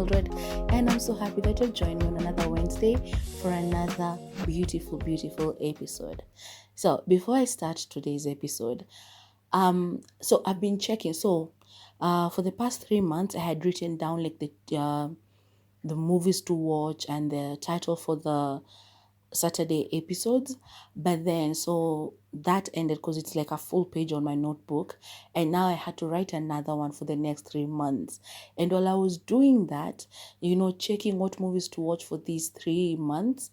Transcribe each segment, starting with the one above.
Mildred, and I'm so happy that you're joining me on another Wednesday for another beautiful episode. So before I start today's episode, so I've been checking. So, for the past 3 months, I had written down like the movies to watch and the title for the Saturday episodes, but then so that ended because it's like a full page on my notebook, and now I had to write another one for the next 3 months. And while I was doing that, checking what movies to watch for these 3 months,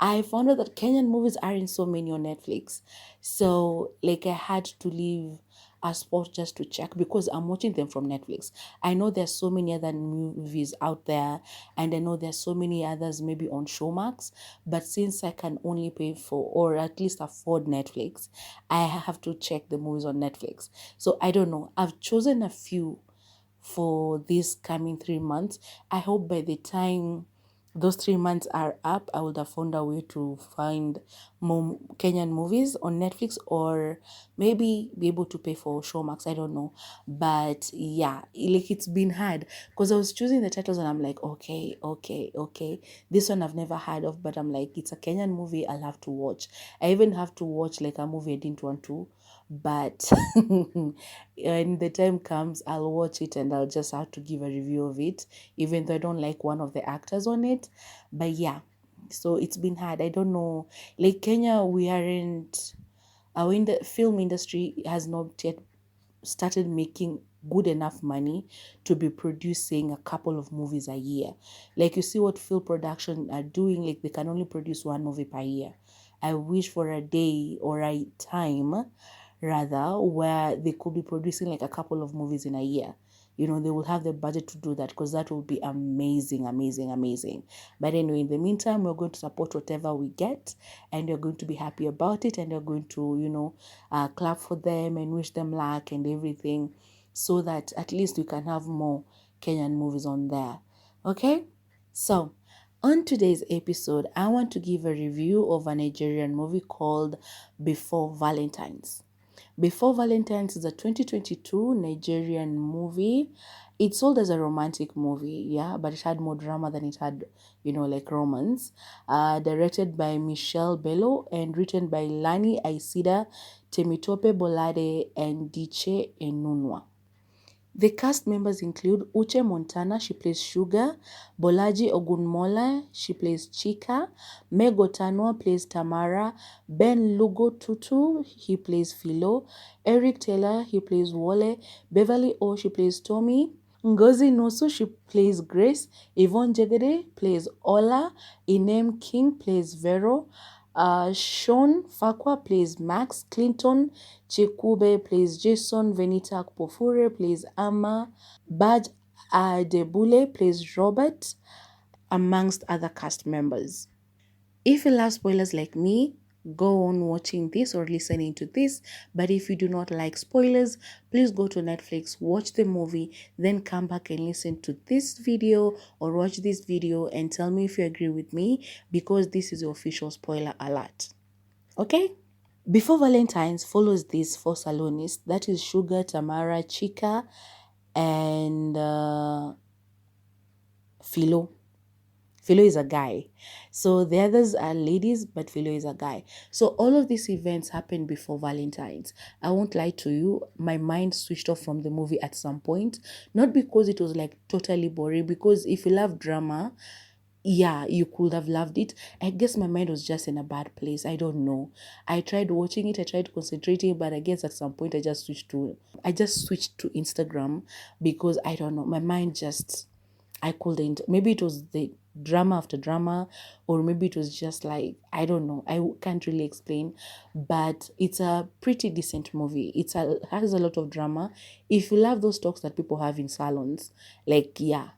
I found out that Kenyan movies aren't so many on Netflix. So, like, I had to leave a spot just to check because I'm watching them from Netflix. I know there's so many other movies out there, and I know there's so many others maybe on Showmax. But since I can only pay for or at least afford Netflix, I have to check the movies on Netflix. So, I don't know. I've chosen a few for these coming 3 months. I hope by the time those 3 months are up, I would have found a way to find more Kenyan movies on Netflix, or maybe be able to pay for Showmax. I don't know. But yeah, like it's been hard because I was choosing the titles and I'm like, okay. This one I've never heard of, but I'm like, it's a Kenyan movie I'll have to watch. I even have to watch like a movie I didn't want to, but when the time comes, I'll watch it and I'll just have to give a review of it, even though I don't like one of the actors on it. But yeah, so it's been hard. I don't know. Like Kenya, we aren't, our in the film industry has not yet started making good enough money to be producing a couple of movies a year. Like you see what film production are doing, like they can only produce one movie per year. I wish for a day or a time rather where they could be producing like a couple of movies in a year. They will have the budget to do that because that will be amazing. But anyway, in the meantime, we're going to support whatever we get, and we're going to be happy about it, and we're going to, clap for them and wish them luck and everything, so that at least we can have more Kenyan movies on there. Okay? So, on today's episode, I want to give a review of a Nigerian movie called Before Valentine's. Before Valentine's is a 2022 Nigerian movie. It's sold as a romantic movie, yeah, but it had more drama than it had, like romance. Directed by Michelle Bello and written by Lani Aisida, Temitope Bolade, and Diche Enunwa. The cast members include Uche Montana, she plays Sugar; Bolaji Ogunmola, she plays Chika; Meg Tanua plays Tamara; Ben Lugo Tutu, he plays Philo; Eric Taylor, he plays Wole; Beverly O, she plays Tommy; Ngozi Nusu, she plays Grace; Yvonne Jegede plays Ola; Inem King plays Vero; Sean Fakwa plays Max; Clinton Chikube plays Jason; Venita Akpofure plays Amma; Baj Adebule plays Robert, amongst other cast members. If you love spoilers like me, go on watching this or listening to this. But if you do not like spoilers, please go to Netflix, watch the movie, then come back and listen to this video or watch this video and tell me if you agree with me, because this is the official spoiler alert. Okay? Before Valentine's follows these four Salonists, that is Sugar, Tamara, Chika, and Philo. Philo is a guy. So the others are ladies, but Philo is a guy. So all of these events happened before Valentine's. I won't lie to you, my mind switched off from the movie at some point. Not because it was like totally boring, because if you love drama, yeah, you could have loved it. I guess my mind was just in a bad place. I don't know. I tried watching it, I tried concentrating, but I guess at some point I just switched to Instagram, because I don't know. My mind just, I couldn't. Maybe it was the drama after drama, or maybe it was just like, I don't know. I can't really explain, but it's a pretty decent movie. Has a lot of drama. If you love those talks that people have in salons, like, yeah,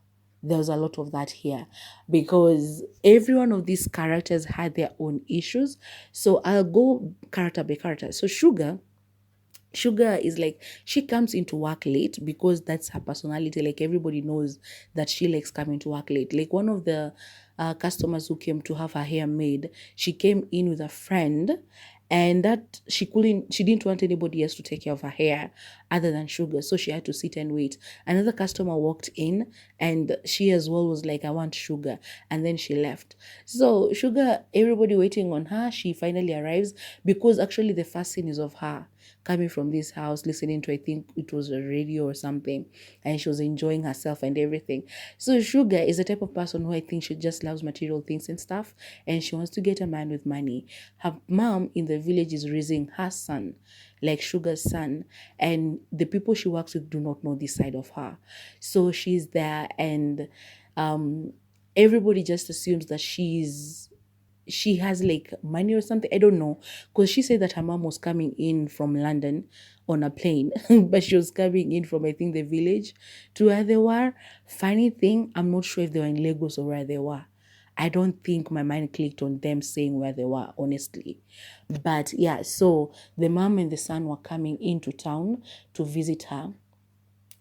there's a lot of that here, because every one of these characters had their own issues. So I'll go character by character. So Sugar is like, she comes into work late because that's her personality. Like, everybody knows that she likes coming to work late. Like, one of the customers who came to have her hair made, she came in with a friend, and that she didn't want anybody else to take care of her hair other than Sugar, so she had to sit and wait. Another customer walked in, and she as well was like, I want Sugar, and then she left. So Sugar, everybody waiting on her, she finally arrives, because actually the first scene is of her coming from this house, listening to, I think it was a radio or something, and she was enjoying herself and everything. So Sugar is the type of person who I think she just loves material things and stuff, and she wants to get a man with money. Her mom in the village is raising her son, like Sugar's son, and the people she works with do not know this side of her. So she's there, and um, everybody just assumes that she has like money or something. I don't know, because she said that her mom was coming in from London on a plane, but she was coming in from, I think, the village to where they were. Funny thing, I'm not sure if they were in Lagos or where they were. I don't think my mind clicked on them saying where they were, honestly. But yeah, so the mom and the son were coming into town to visit her.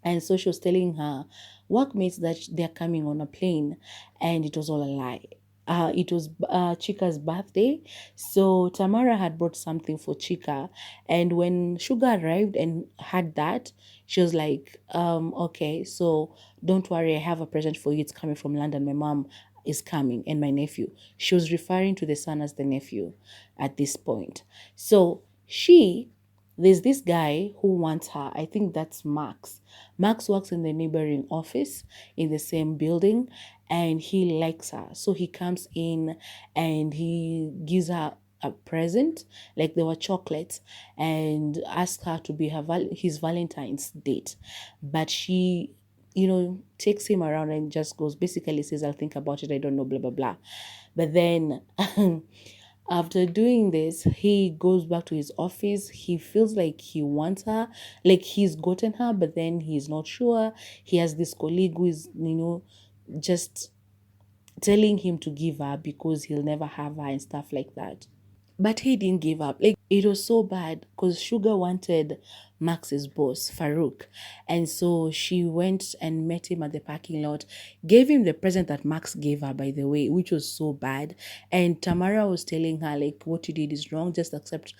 And so she was telling her workmates that they're coming on a plane, and it was all a lie. It was Chika's birthday. So Tamara had brought something for Chika. And when Sugar arrived and had that, she was like, okay, so don't worry, I have a present for you. It's coming from London. My mom is coming, and my nephew. She was referring to the son as the nephew at this point. So there's this guy who wants her. I think that's Max. Max works in the neighboring office in the same building, and he likes her. So he comes in and he gives her a present, like there were chocolates, and asks her to be his Valentine's date. But she, takes him around and just goes, basically says, I'll think about it. I don't know, blah, blah, blah. But then after doing this, he goes back to his office. He feels like he wants her, like he's gotten her, but then he's not sure. He has this colleague who is, just telling him to give her because he'll never have her and stuff like that. But he didn't give up. Like, it was so bad because Sugar wanted Max's boss, Farouk. And so she went and met him at the parking lot, gave him the present that Max gave her, by the way, which was so bad. And Tamara was telling her, like, what you did is wrong. Just accept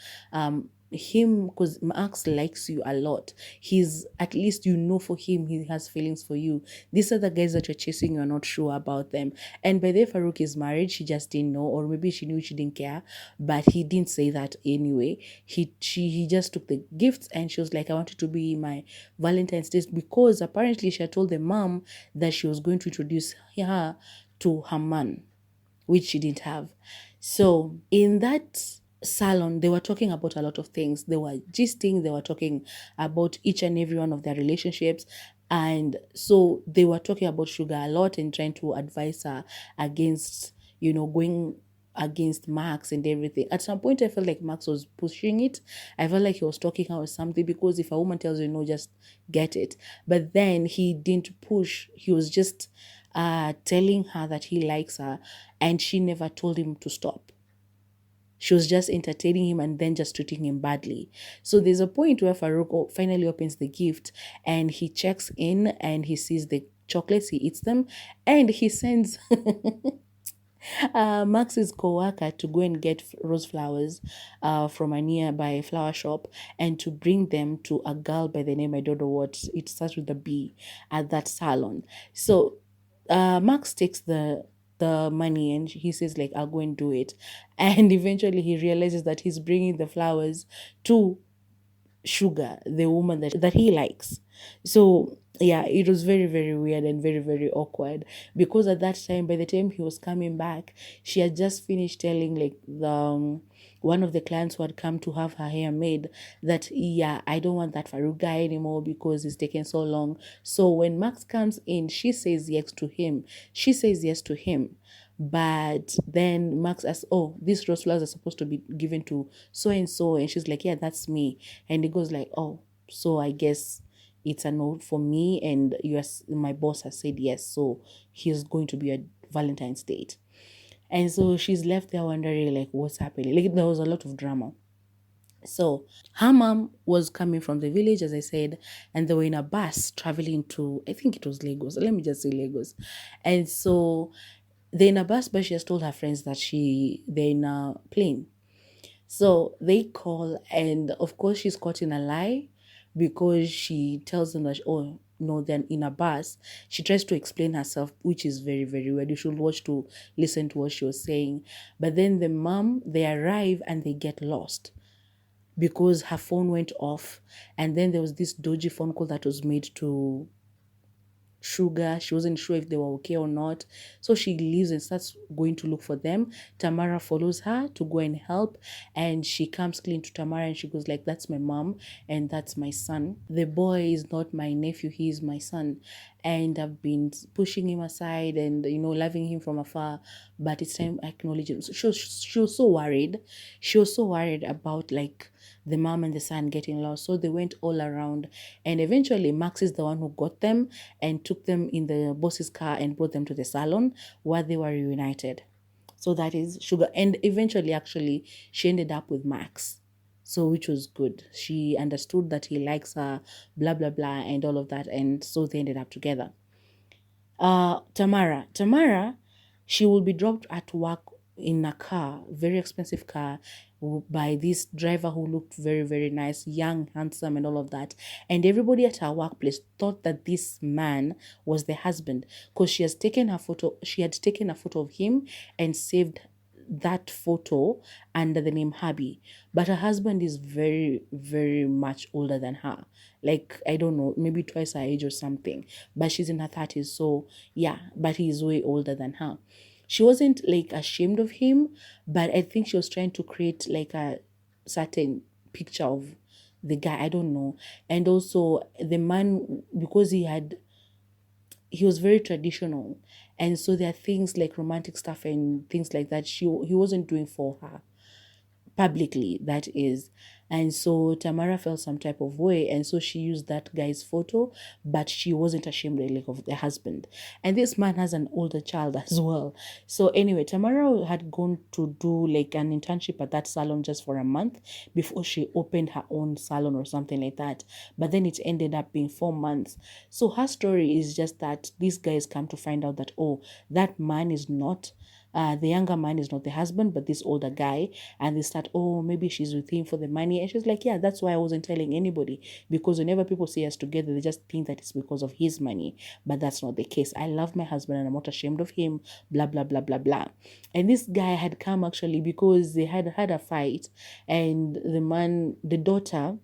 him, because Max likes you a lot. He's, at least for him, he has feelings for you. These are the guys that you're chasing, you're not sure about them. And by the way, Farouk is married, she just didn't know, or maybe she knew, she didn't care, but he didn't say that anyway. He just took the gifts, and she was like, I want you to be my Valentine's Day, because apparently she had told the mom that she was going to introduce her to her man, which she didn't have. So in that salon, they were talking about a lot of things. They were gisting, they were talking about each and every one of their relationships. And so they were talking about Sugar a lot and trying to advise her against, going against Max and everything. At some point, I felt like Max was pushing it. I felt like he was talking her or something, because if a woman tells you no, just get it. But then he didn't push. He was just telling her that he likes her, and she never told him to stop. She was just entertaining him and then just treating him badly. So there's a point where Farouk finally opens the gift, and he checks in and he sees the chocolates, he eats them, and he sends Max's co-worker to go and get rose flowers from a nearby flower shop, and to bring them to a girl by the name, I don't know what, it starts with a B, at that salon. So Max takes the money, and he says, like, I'll go and do it. And eventually he realizes that he's bringing the flowers to Sugar, the woman that he likes. So yeah, it was very, very weird and very, very awkward, because at that time, by the time he was coming back, she had just finished telling, like, the one of the clients who had come to have her hair made, that, yeah, I don't want that Farouk guy anymore because it's taken so long. So when Max comes in, she says yes to him. But then Max asks, oh, these rose flowers are supposed to be given to so and so, and she's like, yeah, that's me. And he goes like, oh, so I guess it's a no for me, and my boss has said yes, so he's going to be a Valentine's date. And so she's left there wondering, like, what's happening. Like, there was a lot of drama. So her mom was coming from the village, as I said, and they were in a bus traveling to, I think it was Lagos. Let me just say Lagos. And so they're in a bus, but she has told her friends that they're in a plane. So they call, and of course, she's caught in a lie because she tells them that, oh, no, then in a bus. She tries to explain herself, which is very, very weird. You should watch to listen to what she was saying. But then the mom, they arrive and they get lost because her phone went off. And then there was this dodgy phone call that was made to Sugar. She wasn't sure if they were okay or not. So she leaves and starts going to look for them. Tamara follows her to go and help. And she comes clean to Tamara and she goes like, that's my mom and that's my son. The boy is not my nephew, he is my son. And I've been pushing him aside and, loving him from afar. But it's time I acknowledge him. So she was so worried. She was so worried about like the mom and the son getting lost. So they went all around. And eventually Max is the one who got them and took them in the boss's car and brought them to the salon where they were reunited. So that is Sugar. And eventually, actually, she ended up with Max. So, which was good. She understood that he likes her, blah, blah, blah, and all of that. And so they ended up together. Tamara, she will be dropped at work in a car, very expensive car, by this driver who looked very, very nice, young, handsome, and all of that. And everybody at her workplace thought that this man was the husband because she has taken her photo. She had taken a photo of him and saved that photo under the name Hubby. But her husband is very, very much older than her. Like, I don't know, maybe twice her age or something. But she's in her 30s. So, yeah, but he's way older than her. She wasn't like ashamed of him, but I think she was trying to create like a certain picture of the guy. I don't know. And also, the man, because he was very traditional, and so there are things like romantic stuff and things like that he wasn't doing for her publicly, that is. And so Tamara felt some type of way, and so she used that guy's photo, but she wasn't ashamed like of the husband. And this man has an older child as well. So anyway, Tamara had gone to do like an internship at that salon just for a month before she opened her own salon or something like that. But then it ended up being 4 months. So her story is just that these guys come to find out that, oh, that man is not the younger man is not the husband, but this older guy. And they start, oh, maybe she's with him for the money. And she's like, yeah, that's why I wasn't telling anybody. Because whenever people see us together, they just think that it's because of his money. But that's not the case. I love my husband and I'm not ashamed of him, blah, blah, blah, blah, blah. And this guy had come actually because they had had a fight. And the daughter,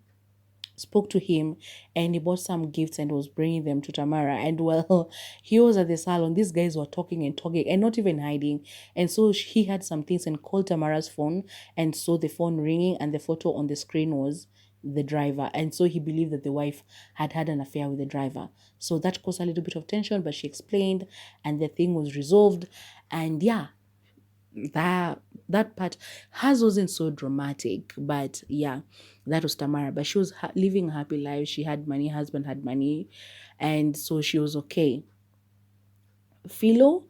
spoke to him and he bought some gifts and was bringing them to Tamara. And well, he was at the salon. These guys were talking and talking and not even hiding. And so he had some things and called Tamara's phone and saw the phone ringing and the photo on the screen was the driver. And so he believed that the wife had had an affair with the driver. So that caused a little bit of tension, but she explained and the thing was resolved. And yeah, that part, hers wasn't so dramatic, but yeah, that was Tamara. But she was living a happy life. She had money, husband had money, and so she was okay. Philo.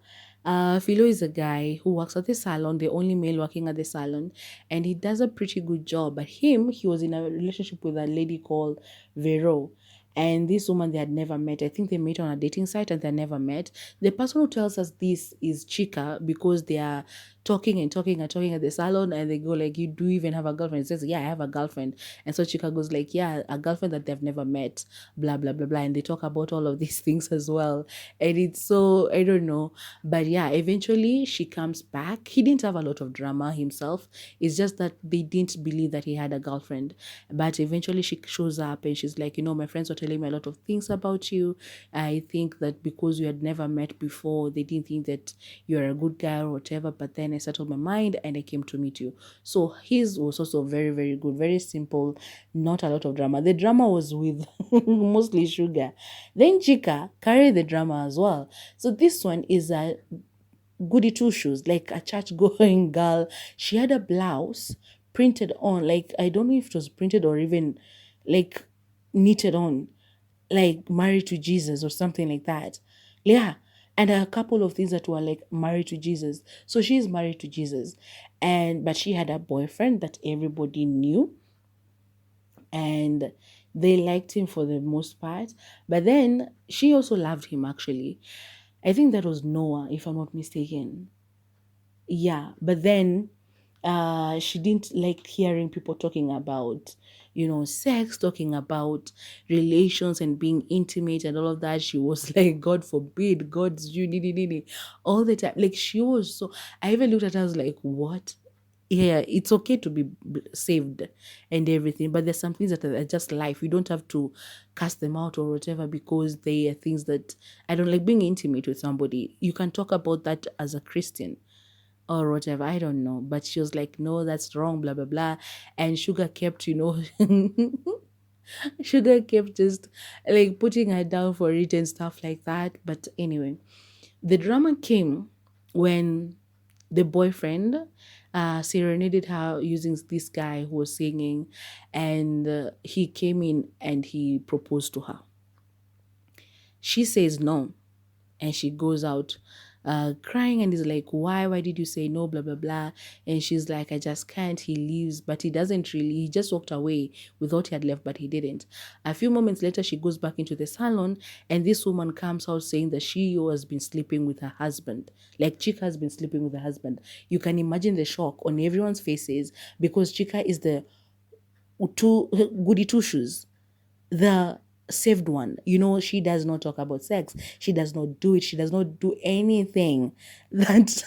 Philo is a guy who works at the salon, the only male working at the salon, and he does a pretty good job. But he was in a relationship with a lady called Vero. And this woman they had never met. I think they met on a dating site and they never met. The person who tells us this is Chica because they are talking and talking and talking at the salon and they go like, you do even have a girlfriend? It says, yeah, I have a girlfriend. And so Chica goes like, yeah, a girlfriend that they've never met, blah, blah, blah, blah. And they talk about all of these things as well. And it's so, I don't know. But yeah, eventually she comes back. He didn't have a lot of drama himself. It's just that they didn't believe that he had a girlfriend. But eventually she shows up and she's like, my friends were telling me a lot of things about you. I think that because you had never met before, they didn't think that you're a good guy or whatever. But then I settled my mind and I came to meet you. So his was also very, very good, very simple, not a lot of drama. The drama was with mostly Sugar. Then Chica carried the drama as well. So this one is a goody two shoes, like a church going girl. She had a blouse printed on, like I don't know if it was printed or even like knitted on, like married to Jesus or something like that. Yeah. And a couple of things that were like married to Jesus. So she's married to Jesus. But she had a boyfriend that everybody knew. And they liked him for the most part. But then she also loved him actually. I think that was Noah, if I'm not mistaken. Yeah. But then She didn't like hearing people talking about, sex, talking about relations and being intimate and all of that. She was like, God forbid, God's you, all the time. Like, she was so, I even looked at her, I was like, what? Yeah, it's okay to be saved and everything, but there's some things that are just life. You don't have to cast them out or whatever because they are things that I don't like. Being intimate with somebody, you can talk about that as a Christian or whatever. I don't know. But she was like, no, that's wrong, blah, blah, blah. And Sugar kept, Sugar kept just like putting her down for it and stuff like that. But anyway, the drama came when the boyfriend serenaded her using this guy who was singing, and he came in and he proposed to her. She says no, and she goes out crying and is like, why did you say no, blah blah blah. And she's like, I just can't. He leaves, but he doesn't really, he just walked away. We thought he had left, but he didn't. A few moments later, she goes back into the salon, and this woman comes out saying that she has been sleeping with her husband. Like, Chica has been sleeping with her husband. You can imagine the shock on everyone's faces, because Chica is the goody two shoes, the saved one. She does not talk about sex. She does not do it. She does not do anything that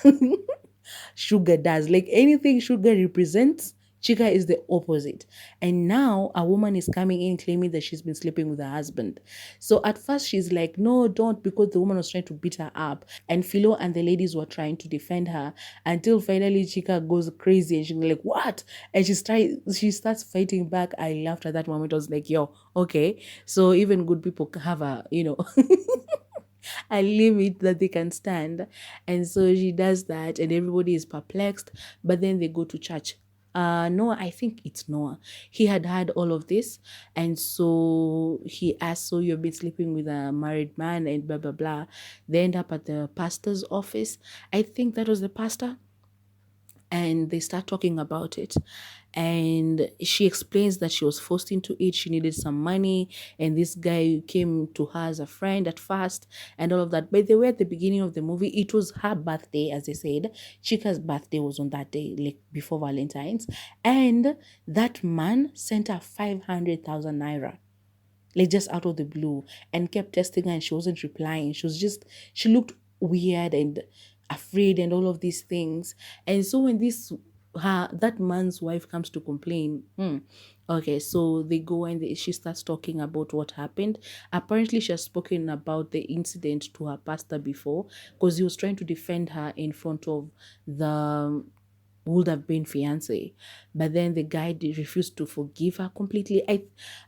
Sugar does. Like, anything Sugar represents, Chica is the opposite. And now a woman is coming in claiming that she's been sleeping with her husband. So at first she's like, no, don't, because the woman was trying to beat her up. And Philo and the ladies were trying to defend her, until finally Chica goes crazy and she's like, what? And she starts fighting back. I laughed at that moment. I was like, yo, okay. So even good people have a limit that they can stand. And so she does that, and everybody is perplexed. But then they go to church. Noah, I think it's Noah. He had heard all of this, and so he asked, so you've been sleeping with a married man and blah blah blah. They end up at the pastor's office. I think that was the pastor, and they start talking about it. And she explains that she was forced into it. She needed some money, and this guy came to her as a friend at first and all of that. By the way, at the beginning of the movie, it was her birthday. As I said, Chica's birthday was on that day, like before Valentine's, and that man sent her 500,000 naira, like just out of the blue, and kept testing her, and she wasn't replying. She looked weird and afraid and all of these things. And so when that man's wife comes to complain, okay, so they go and she starts talking about what happened. Apparently she has spoken about the incident to her pastor before, because he was trying to defend her in front of the would have been fiance, but then the guy refused to forgive her completely.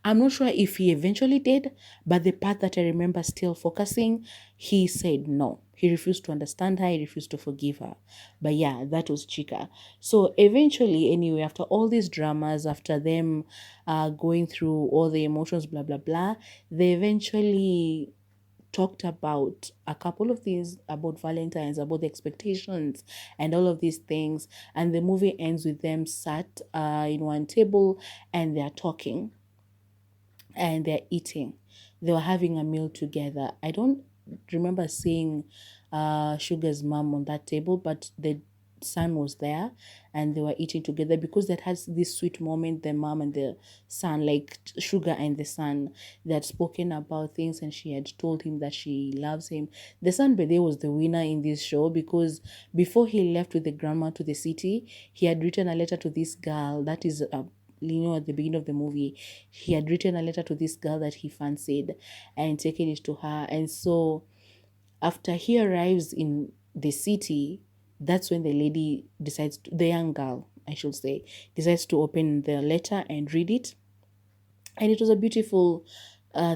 I'm not sure if he eventually did, but the part that I remember still focusing, he said no. He refused to understand her. He refused to forgive her. But yeah, that was Chica. So eventually, anyway, after all these dramas, after them going through all the emotions, blah blah blah, they eventually talked about a couple of things about Valentine's, about the expectations and all of these things. And the movie ends with them sat in one table, and they're talking and they're eating. They were having a meal together. I don't remember seeing Sugar's mom on that table, but the son was there, and they were eating together, because that has this sweet moment, the mom and the son, like Sugar and the son, they had spoken about things, and she had told him that she loves him. The son, by the way, was the winner in this show, because before he left with the grandma to the city, he had written a letter to this girl that is at the beginning of the movie. He had written a letter to this girl that he fancied and taken it to her. And so after he arrives in the city, that's when the lady decides the young girl, I should say, decides to open the letter and read it. And it was a beautiful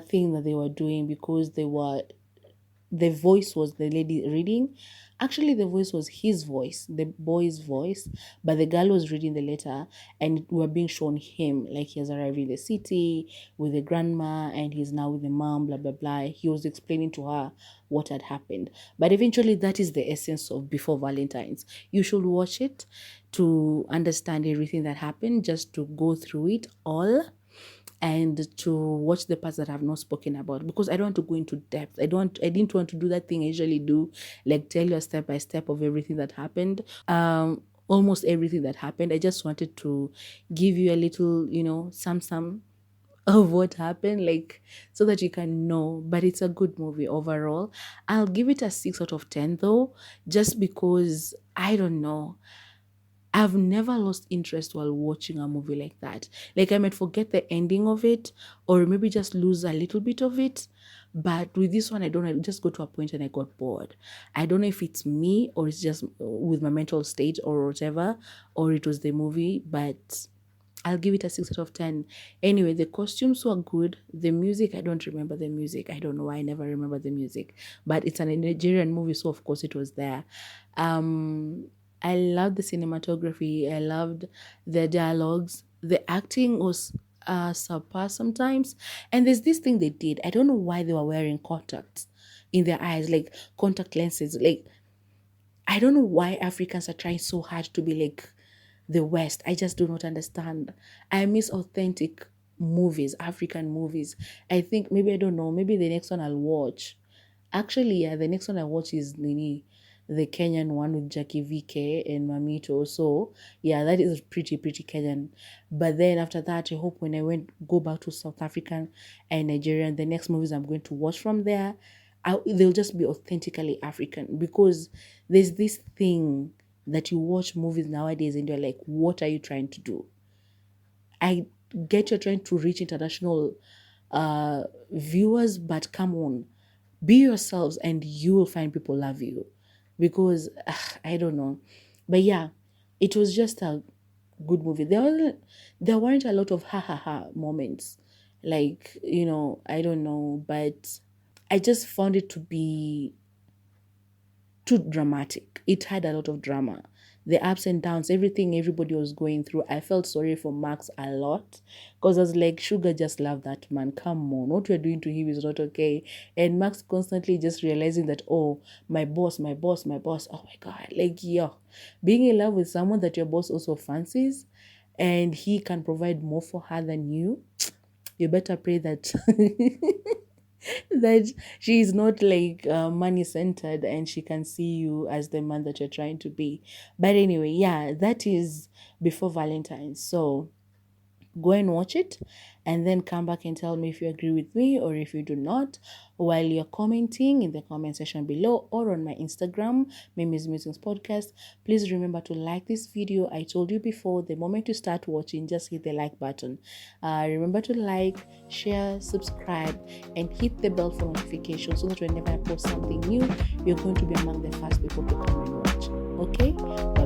thing that they were doing, because the voice was the lady reading. Actually, the voice was his voice, the boy's voice, but the girl was reading the letter, and we were being shown him, like he has arrived in the city with the grandma, and he's now with the mom, blah, blah, blah. He was explaining to her what had happened. But eventually, that is the essence of Before Valentine's. You should watch it to understand everything that happened, just to go through it all, and to watch the parts that I've not spoken about, because I don't want to go into depth. I didn't want to do that thing I usually do, like tell you a step by step of everything that happened. almost everything that happened. I just wanted to give you a little, some of what happened, like, so that you can know. But it's a good movie overall. I'll give it a 6 out of 10 though, just because I don't know. I've never lost interest while watching a movie like that. Like, I might forget the ending of it, or maybe just lose a little bit of it. But with this one, I don't know. I just got to a point and I got bored. I don't know if it's me or it's just with my mental state or whatever, or it was the movie, but I'll give it a 6 out of 10. Anyway, the costumes were good. The music, I don't remember the music. I don't know why I never remember the music. But it's a Nigerian movie, so of course it was there. I loved the cinematography. I loved the dialogues. The acting was subpar sometimes. And there's this thing they did. I don't know why they were wearing contacts in their eyes, like contact lenses. Like, I don't know why Africans are trying so hard to be like the West. I just do not understand. I miss authentic movies, African movies. I think maybe, I don't know, maybe the next one I'll watch. Actually, yeah, the next one I watch is the Kenyan one with Jackie VK and Mamito. So yeah, that is pretty Kenyan. But then after that, I hope when go back to South African and Nigerian, the next movies I'm going to watch from there, they'll just be authentically African, because there's this thing that you watch movies nowadays and you're like, what are you trying to do? I get you're trying to reach international viewers, but come on, be yourselves and you will find people love you. Because I don't know, but yeah, it was just a good movie. There weren't a lot of ha ha ha moments, like, I don't know, but I just found it to be too dramatic. It had a lot of drama. The ups and downs, everything everybody was going through. I felt sorry for Max a lot, because I was like, Sugar, just love that man. Come on, what you're doing to him is not okay. And Max constantly just realizing that, oh, my boss, my boss, my boss. Oh my God, like, yeah, being in love with someone that your boss also fancies, and he can provide more for her than you. You better pray that that she is not like money centered and she can see you as the man that you're trying to be. But anyway, yeah, that is before Valentine's. So go and watch it and then come back and tell me if you agree with me or if you do not, while you're commenting in the comment section below or on my Instagram, Mimi's Musings Podcast. Please remember to like this video. I told you before, the moment you start watching, just hit the like button. Remember to like, share, subscribe, and hit the bell for notifications, so that whenever I post something new, you're going to be among the first people to come and watch. Okay?